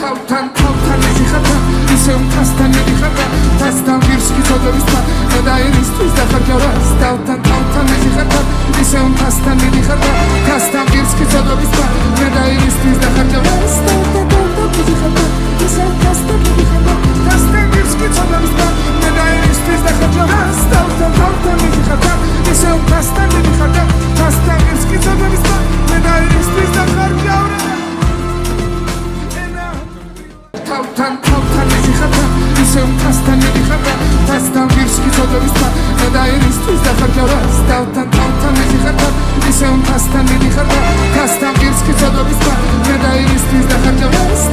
თავთან ეხება ისევ თასთან ეხება თასთან ვირსკი წოდებისთან და ერისთვის დახარჯავას თავთან ეხება ისევ თასთან ეხება თასთან ვირსკი წოდებისთან და ერისთვის დახარჯავას თავთან ეხება ისევ თასთან ეხება თასთან ვირსკი წოდებისთან და ერისთვის დახარჯავას თავთან ეხება ისევ თასთან ეხება თასთან ვირსკი წოდებისთან და ერისთვის დახარჯავას თავთან ეხება ისევ თასთან ეხება თასთან ვირსკი წოდებისთან და ერისთვის დახარჯავას თავთან ეხება ისევ თასთან ეხება თასთან ვირსკი წოდებისთან და ერისთვის დახარჯავას